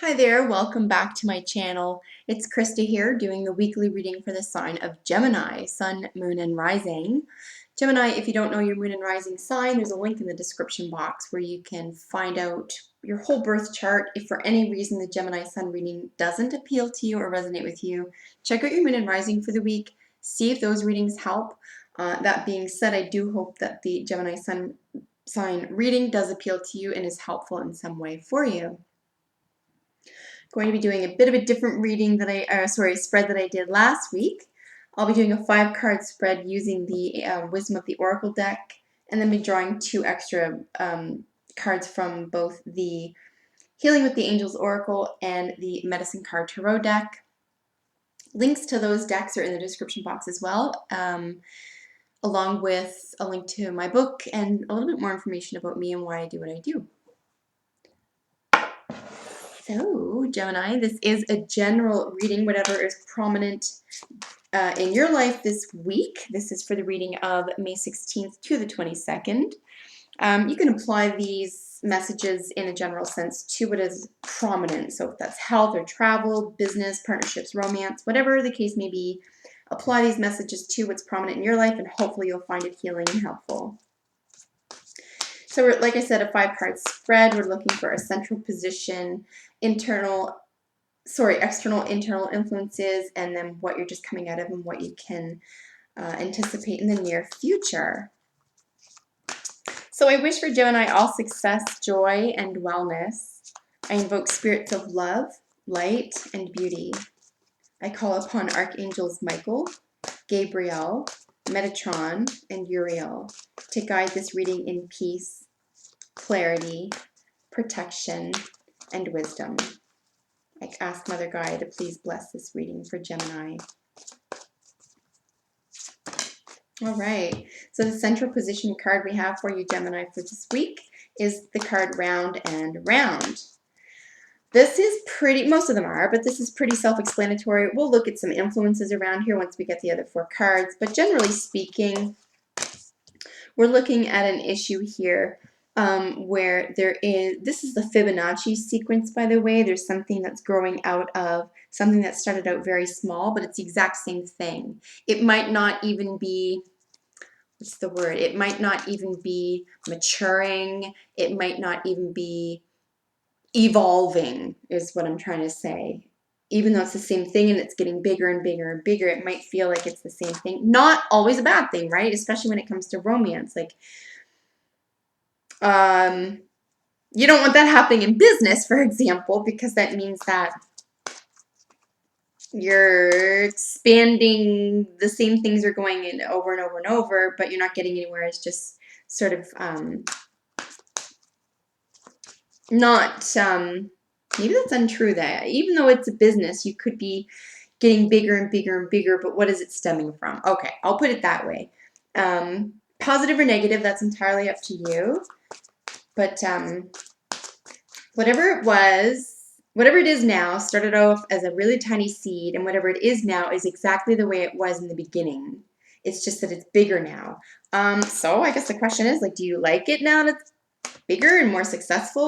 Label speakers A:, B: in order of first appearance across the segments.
A: Hi there, welcome back to my channel. It's Krista here doing the weekly reading for the sign of Gemini, Sun, Moon, and Rising. Gemini, if you don't know your Moon and Rising sign, there's a link in the description box where you can find out your whole birth chart. If for any reason the Gemini Sun reading doesn't appeal to you or resonate with you, check out your Moon and Rising for the week, see if those readings help. That being said, I do hope that the Gemini Sun sign reading does appeal to you and is helpful in some way for you. Going to be doing a bit of a different reading that spread that I did last week. I'll be doing a 5-card spread using the Wisdom of the Oracle deck, and then be drawing 2 extra cards from both the Healing with the Angels Oracle and the Medicine Card Tarot deck. Links to those decks are in the description box as well, along with a link to my book and a little bit more information about me and why I do what I do. So, Gemini, this is a general reading, whatever is prominent in your life this week. This is for the reading of May 16th to the 22nd. You can apply these messages in a general sense to what is prominent. So if that's health or travel, business, partnerships, romance, whatever the case may be, apply these messages to what's prominent in your life, and hopefully you'll find it healing and helpful. So like I said, a 5-card spread. We're looking for a central position, external, internal influences, and then what you're just coming out of and what you can anticipate in the near future. So I wish for Gemini all success, joy, and wellness. I invoke spirits of love, light, and beauty. I call upon Archangels Michael, Gabriel, Metatron, and Uriel to guide this reading in peace, clarity, protection, and wisdom. I ask Mother Gaia to please bless this reading for Gemini. All right, so the central position card we have for you, Gemini, for this week is the card Round and Round. This is pretty, most of them are, but this is pretty self-explanatory. We'll look at some influences around here once we get the other 4 cards, but generally speaking, we're looking at an issue here where this is the Fibonacci sequence, by the way. There's something that's growing out of something that started out very small, but it's the exact same thing. It might not even be, what's the word? It might not even be maturing. It might not even be evolving, is what I'm trying to say. Even though it's the same thing and it's getting bigger and bigger and bigger, it might feel like it's the same thing. Not always a bad thing, right? Especially when it comes to romance. Like, you don't want that happening in business, for example, because that means that you're expanding, the same things are going in over and over and over, but you're not getting anywhere. It's just sort of not, maybe that's untrue that even though it's a business, you could be getting bigger and bigger and bigger, but what is it stemming from? Okay, I'll put it that way. Positive or negative, that's entirely up to you. But whatever it was, whatever it is now, started off as a really tiny seed, and whatever it is now is exactly the way it was in the beginning. It's just that it's bigger now. So I guess the question is, like, do you like it now that it's bigger and more successful,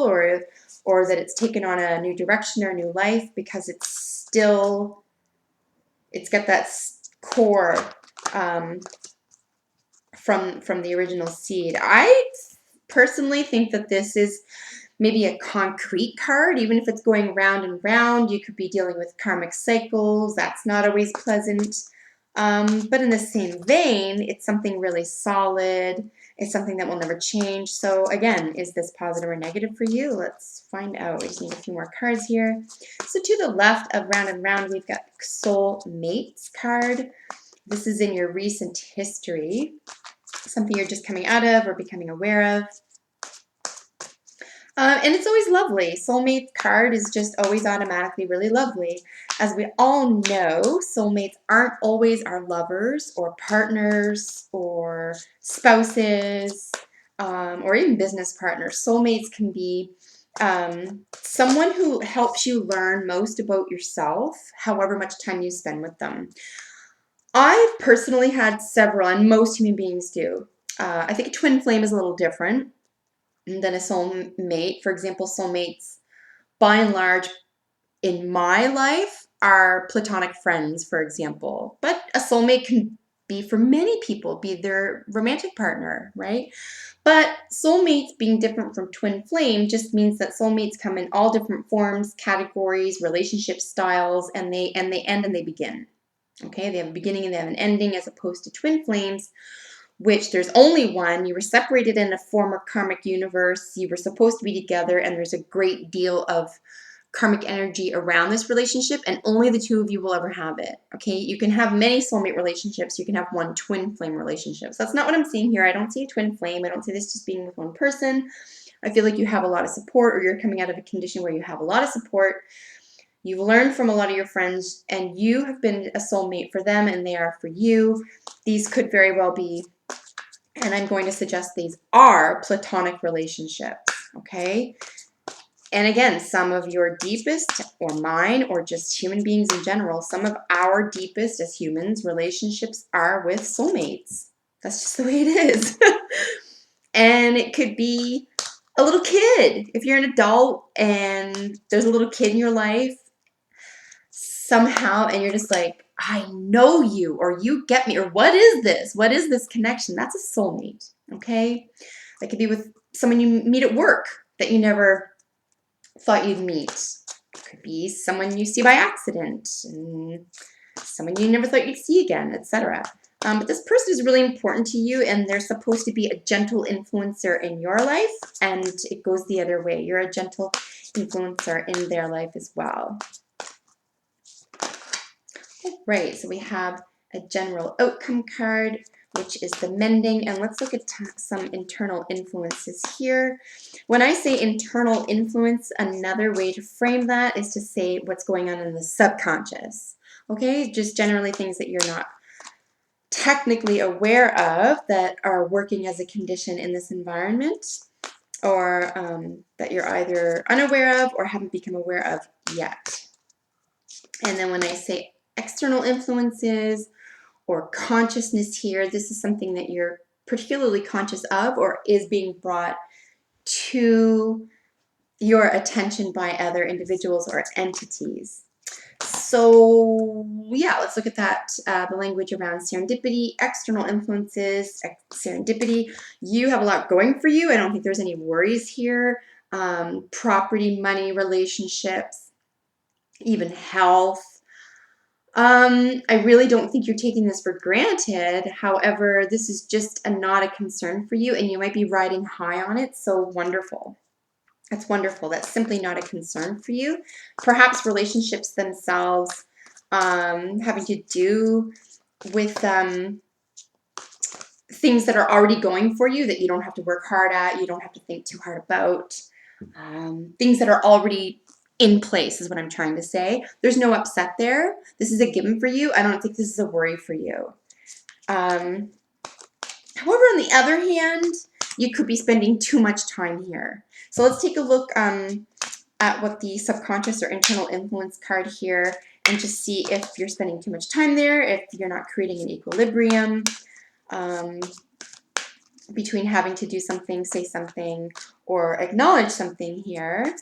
A: or that it's taken on a new direction or a new life, because it's still, it's got that core from the original seed. I personally think that this is maybe a concrete card. Even if it's going round and round, you could be dealing with karmic cycles. That's not always pleasant. But in the same vein, it's something really solid. It's something that will never change. So again, is this positive or negative for you? Let's find out. We just need a few more cards here. So to the left of Round and Round, we've got Soul Mates card. This is in your recent history, something you're just coming out of or becoming aware of. And it's always lovely. Soulmate card is just always automatically really lovely. As we all know, soulmates aren't always our lovers or partners or spouses or even business partners. Soulmates can be someone who helps you learn most about yourself, however much time you spend with them. I've personally had several, and most human beings do. I think a twin flame is a little different than a soulmate. For example, soulmates, by and large, in my life are platonic friends, for example. But a soulmate can be for many people, be their romantic partner, right? But soulmates being different from twin flame just means that soulmates come in all different forms, categories, relationship styles, and they end and they begin. Okay, they have a beginning and they have an ending, as opposed to twin flames, which there's only one. You were separated in a former karmic universe. You were supposed to be together, and there's a great deal of karmic energy around this relationship, and only the two of you will ever have it. Okay, you can have many soulmate relationships. You can have one twin flame relationship. So that's not what I'm seeing here. I don't see a twin flame. I don't see this just being with one person. I feel like you have a lot of support, or you're coming out of a condition where you have a lot of support. You've learned from a lot of your friends, and you have been a soulmate for them, and they are for you. These could very well be, and I'm going to suggest these are platonic relationships, okay? And again, some of your deepest, or mine, or just human beings in general, some of our deepest as humans relationships are with soulmates. That's just the way it is. And it could be a little kid. If you're an adult and there's a little kid in your life somehow, and you're just like, I know you, or you get me, or what is this? What is this connection? That's a soulmate, okay? That could be with someone you meet at work that you never thought you'd meet. It could be someone you see by accident, and someone you never thought you'd see again, etc. But this person is really important to you, and they're supposed to be a gentle influencer in your life, and it goes the other way. You're a gentle influencer in their life as well. Right, so we have a general outcome card, which is the mending, and let's look at some internal influences here. When I say internal influence, another way to frame that is to say what's going on in the subconscious, okay? Just generally things that you're not technically aware of that are working as a condition in this environment, or that you're either unaware of or haven't become aware of yet. And then when I say external influences or consciousness here, this is something that you're particularly conscious of or is being brought to your attention by other individuals or entities. So yeah, let's look at that, the language around serendipity, external influences, serendipity. You have a lot going for you. I don't think there's any worries here. Property, money, relationships, even health. I really don't think you're taking this for granted. However, this is just not a concern for you, and you might be riding high on it. So wonderful. That's wonderful. That's simply not a concern for you. Perhaps relationships themselves having to do with things that are already going for you that you don't have to work hard at, you don't have to think too hard about. Things that are already in place is what I'm trying to say. There's no upset there. This is a given for you. I don't think this is a worry for you. However, on the other hand, you could be spending too much time here. So let's take a look at what the subconscious or internal influence card here, and just see if you're spending too much time there, if you're not creating an equilibrium between having to do something, say something, or acknowledge something here.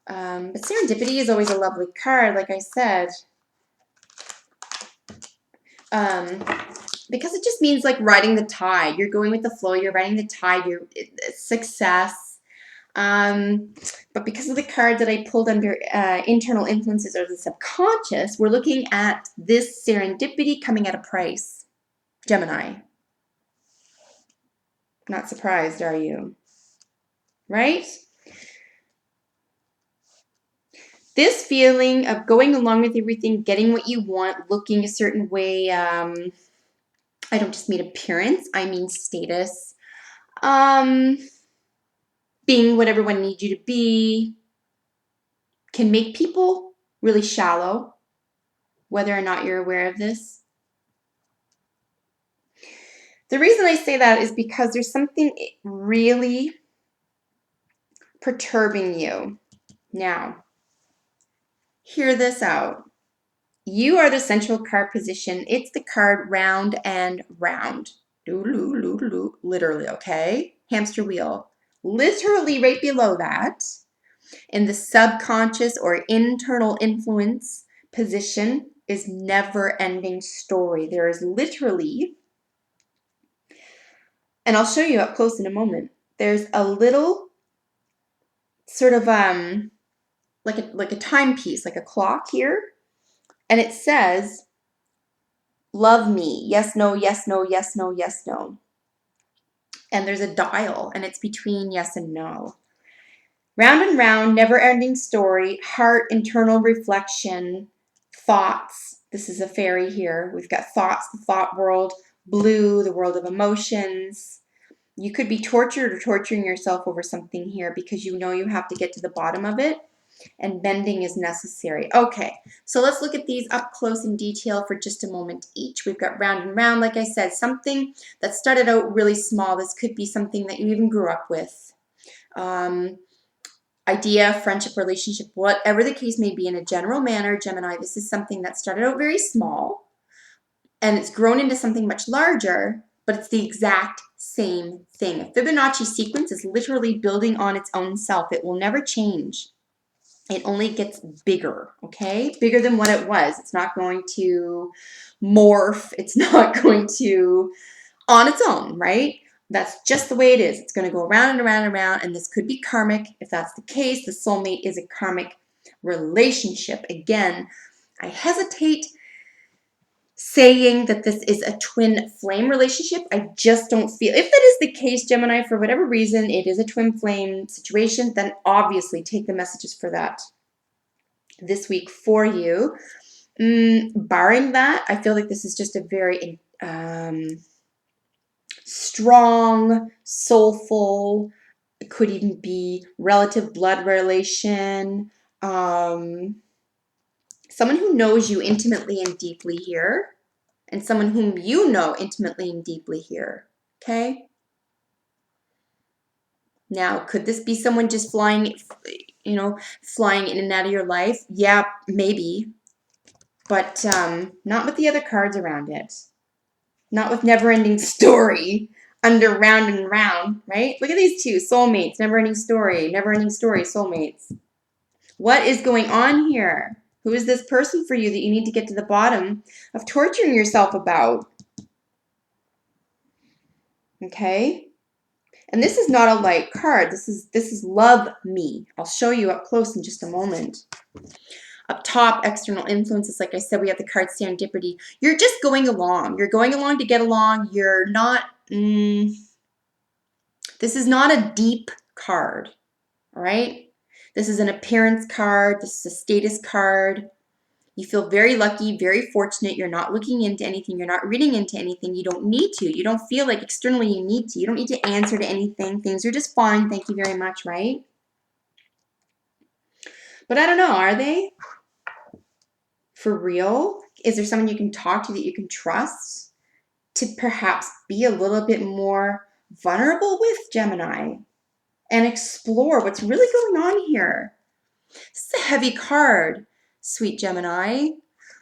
A: But serendipity is always a lovely card, like I said, because it just means like riding the tide. You're going with the flow, you're riding the tide, you're success. But because of the card that I pulled under internal influences or the subconscious, we're looking at this serendipity coming at a price. Gemini. Not surprised, are you? Right? This feeling of going along with everything, getting what you want, looking a certain way, I don't just mean appearance, I mean status. Being what everyone needs you to be can make people really shallow, whether or not you're aware of this. The reason I say that is because there's something really perturbing you. Now, hear this out. You are the central card position. It's the card round and round. Literally, okay? Hamster wheel. Literally right below that in the subconscious or internal influence position is never-ending story. There is literally, and I'll show you up close in a moment, there's a little sort of like a timepiece, like a clock here, and it says, love me, yes, no, yes, no, yes, no, yes, no. And there's a dial, and it's between yes and no. Round and round, never-ending story, heart, internal reflection, thoughts. This is a fairy here. We've got thoughts, the thought world, blue, the world of emotions. You could be tortured or torturing yourself over something here because you know you have to get to the bottom of it, and bending is necessary. Okay, so let's look at these up close in detail for just a moment each. We've got round and round, like I said, something that started out really small. This could be something that you even grew up with. Idea, friendship, relationship, whatever the case may be, in a general manner, Gemini, this is something that started out very small and it's grown into something much larger, but it's the exact same thing. A Fibonacci sequence is literally building on its own self. It will never change. It only gets bigger, okay? Bigger than what it was. It's not going to morph. It's not going to, on its own, right? That's just the way it is. It's going to go around and around and around, and this could be karmic. If that's the case, the soulmate is a karmic relationship. Again, I hesitate saying that this is a twin flame relationship. I just don't feel, if that is the case, Gemini, for whatever reason, it is a twin flame situation, then obviously take the messages for that this week for you. Barring that, I feel like this is just a very strong, soulful, it could even be relative blood relation, someone who knows you intimately and deeply here, and someone whom you know intimately and deeply here, okay? Now, could this be someone just flying, flying in and out of your life? Yeah, maybe, but not with the other cards around it. Not with never-ending story under round and round, right? Look at these two, soulmates, never-ending story, soulmates. What is going on here? Who is this person for you that you need to get to the bottom of torturing yourself about? Okay? And this is not a light card. This is love me. I'll show you up close in just a moment. Up top, external influences, like I said, we have the card serendipity. You're just going along. You're going along to get along. You're not, this is not a deep card, all right? This is an appearance card. This is a status card. You feel very lucky, very fortunate. You're not looking into anything. You're not reading into anything. You don't need to. You don't feel like externally you need to. You don't need to answer to anything. Things are just fine. Thank you very much, right? But I don't know, are they? For real? Is there someone you can talk to that you can trust to perhaps be a little bit more vulnerable with, Gemini, and explore what's really going on here? This is a heavy card, sweet Gemini.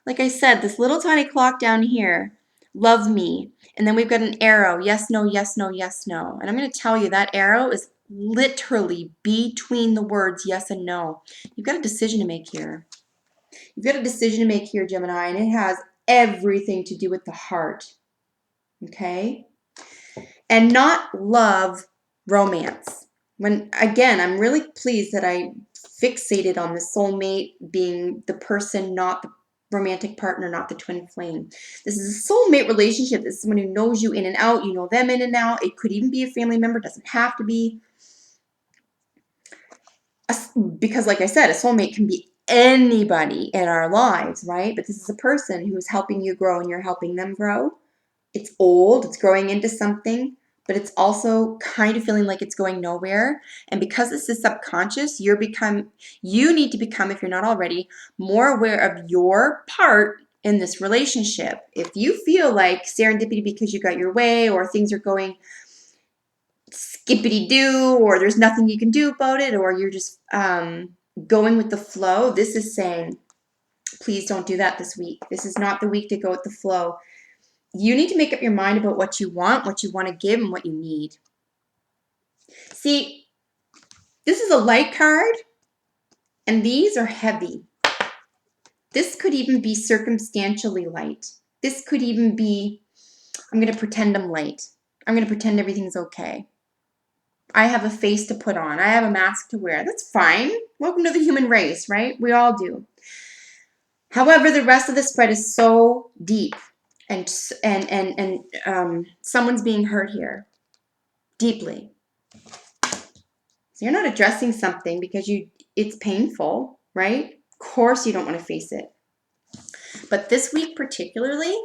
A: Like I said, this little tiny clock down here, love me. And then we've got an arrow, yes, no, yes, no, yes, no. And I'm going to tell you that arrow is literally between the words yes and no. You've got a decision to make here. You've got a decision to make here, Gemini, and it has everything to do with the heart, okay? And not love, romance. Again, I'm really pleased that I fixated on the soulmate being the person, not the romantic partner, not the twin flame. This is a soulmate relationship. This is someone who knows you in and out. You know them in and out. It could even be a family member. Doesn't have to be. Because like I said, a soulmate can be anybody in our lives, right? But this is a person who is helping you grow and you're helping them grow. It's old, it's growing into something, but it's also kind of feeling like it's going nowhere. And because this is subconscious, you need to become, if you're not already, more aware of your part in this relationship. If you feel like serendipity because you got your way, or things are going skippity-doo, or there's nothing you can do about it, or you're just going with the flow, this is saying, please don't do that this week. This is not the week to go with the flow. You need to make up your mind about what you want to give, and what you need. See, this is a light card, And these are heavy. This could even be circumstantially light. This could even be, I'm going to pretend I'm late. I'm going to pretend everything's okay. I have a face to put on. I have a mask to wear. That's fine. Welcome to the human race, right? We all do. However, the rest of the spread is so deep, and someone's being hurt here deeply. So you're not addressing something because it's painful, right? Of course you don't want to face it. But this week particularly,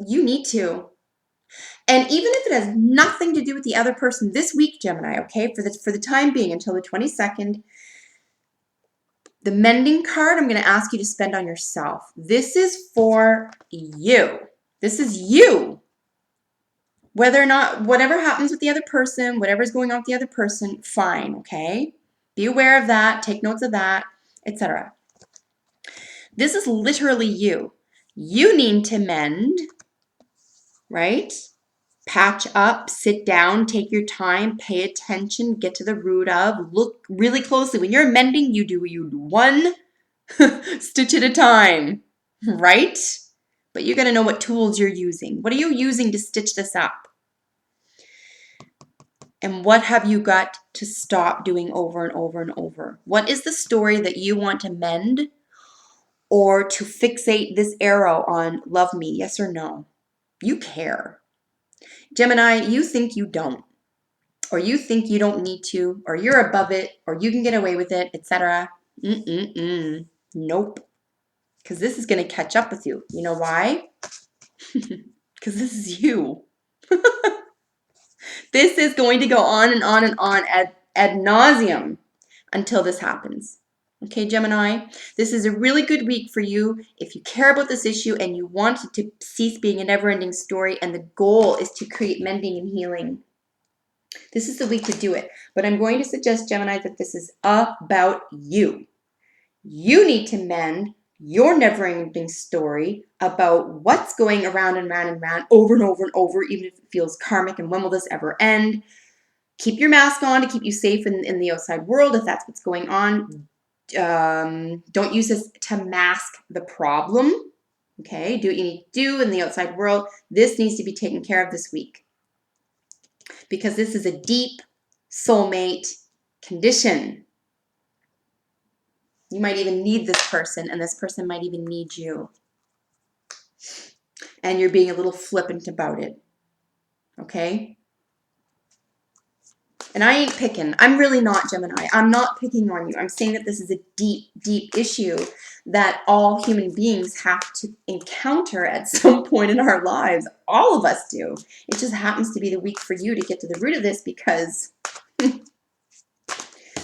A: you need to. And even if it has nothing to do with the other person this week, Gemini, okay, for the time being until the 22nd, the mending card I'm going to ask you to spend on yourself. This is for you. This is you. Whether or not, whatever happens with the other person, whatever's going on with the other person, fine, okay? Be aware of that, take notes of that, etc. This is literally you. You need to mend, right? Patch up, sit down, take your time, pay attention, get to the root of, look really closely. When you're mending, you do one stitch at a time, right? But you got to know what tools you're using. What are you using to stitch this up? And what have you got to stop doing over and over and over? What is the story that you want to mend or to fixate this arrow on love me, yes or no? You care. Gemini, you think you don't. Or you think you don't need to, or you're above it, or you can get away with it, etc. Nope. Because this is going to catch up with you. You know why? Because this is you. This is going to go on and on and on ad nauseum until this happens. Okay, Gemini, this is a really good week for you if you care about this issue and you want it to cease being a never-ending story and the goal is to create mending and healing. This is the week to do it. But I'm going to suggest, Gemini, that this is about you. You need to mend your never-ending story about what's going around and round and round over and over and over, even if it feels karmic and when will this ever end. Keep your mask on to keep you safe in the outside world if that's what's going on. Don't use this to mask the problem. Okay, do what you need to do in the outside world. This needs to be taken care of this week because this is a deep soulmate condition. You might even need this person, and this person might even need you. And you're being a little flippant about it. Okay? And I ain't picking. I'm really not, Gemini. I'm not picking on you. I'm saying that this is a deep, deep issue that all human beings have to encounter at some point in our lives. All of us do. It just happens to be the week for you to get to the root of this because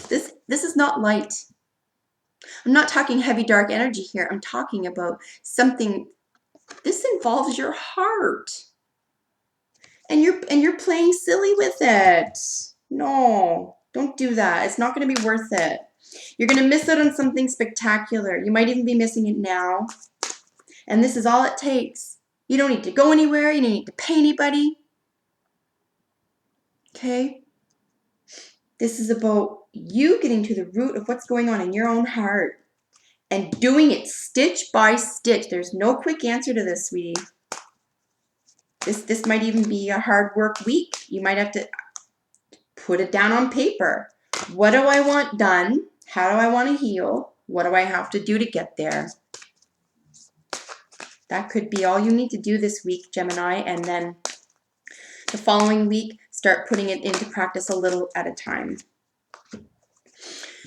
A: this is not light. I'm not talking heavy, dark energy here. I'm talking about something. This involves your heart. And you're playing silly with it. No, don't do that. It's not going to be worth it. You're going to miss out on something spectacular. You might even be missing it now. And this is all it takes. You don't need to go anywhere. You don't need to pay anybody. Okay? This is about you getting to the root of what's going on in your own heart and doing it stitch by stitch. There's no quick answer to this, sweetie. This might even be a hard work week. You might have to put it down on paper. What do I want done? How do I want to heal? What do I have to do to get there? That could be all you need to do this week, Gemini, and then the following week, start putting it into practice a little at a time.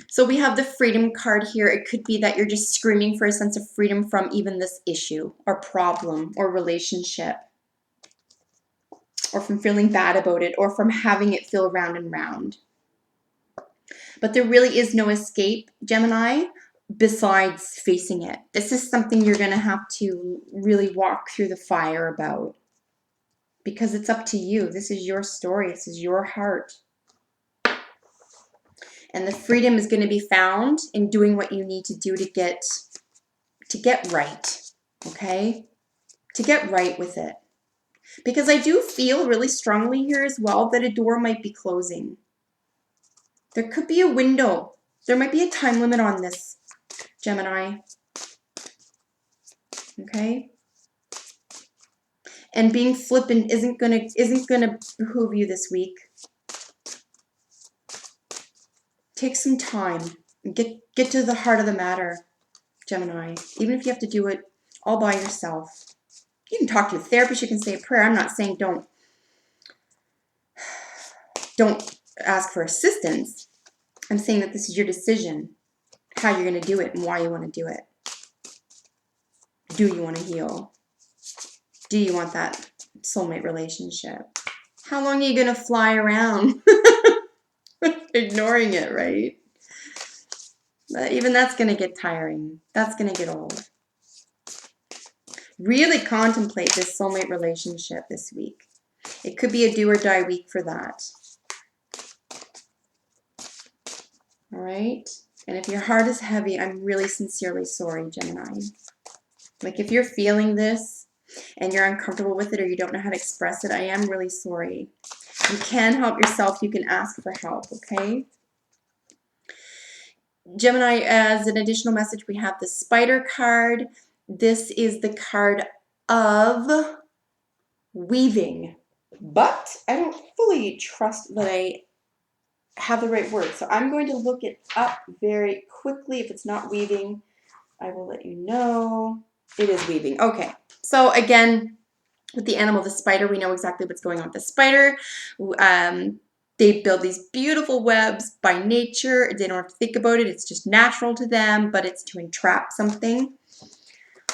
A: So we have the freedom card here. It could be that you're just screaming for a sense of freedom from even this issue or problem or relationship, or from feeling bad about it, or from having it feel round and round. But there really is no escape, Gemini, besides facing it. This is something you're going to have to really walk through the fire about because it's up to you. This is your story. This is your heart. And the freedom is going to be found in doing what you need to do to get right, okay? To get right with it. Because I do feel really strongly here as well that a door might be closing. There could be a window There might be a time limit on this, Gemini. Okay? And being flippant isn't gonna behoove you this week. Take some time and get to the heart of the matter, Gemini. Even if you have to do it all by yourself. You can talk to a therapist, you can say a prayer. I'm not saying don't ask for assistance. I'm saying that this is your decision, how you're going to do it and why you want to do it. Do you want to heal? Do you want that soulmate relationship? How long are you going to fly around ignoring it, right? But even that's going to get tiring. That's going to get old. Really contemplate this soulmate relationship this week. It could be a do or die week for that. All right? And if your heart is heavy, I'm really sincerely sorry, Gemini. Like if you're feeling this and you're uncomfortable with it or you don't know how to express it, I am really sorry. You can help yourself. You can ask for help, okay? Gemini, as an additional message, we have the Spider card. This is the card of weaving. But I don't fully trust that I have the right word. So I'm going to look it up very quickly. If it's not weaving, I will let you know. It is weaving. Okay. So again, with the animal, the spider, we know exactly what's going on with the spider. They build these beautiful webs by nature. They don't have to think about it. It's just natural to them, but it's to entrap something.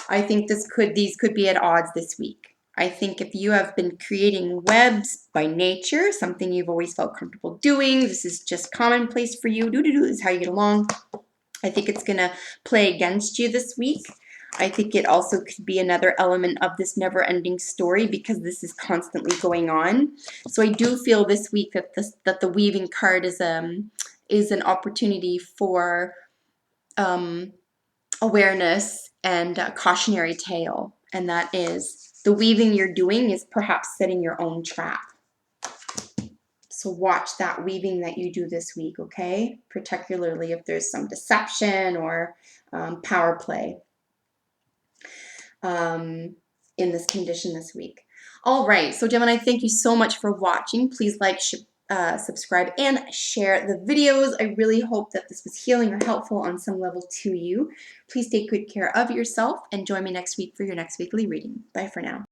A: I think these could be at odds this week. I think if you have been creating webs by nature, something you've always felt comfortable doing, this is just commonplace for you. This is how you get along. I think it's going to play against you this week. I think it also could be another element of this never-ending story because this is constantly going on. So I do feel this week that the weaving card is an opportunity for awareness and a cautionary tale, and that is the weaving you're doing is perhaps setting your own trap. So watch that weaving that you do this week, okay? Particularly if there's some deception or power play in this condition this week. All right, so Gemini, thank you so much for watching. Please like, subscribe, and share the videos. I really hope that this was healing or helpful on some level to you. Please take good care of yourself and join me next week for your next weekly reading. Bye for now.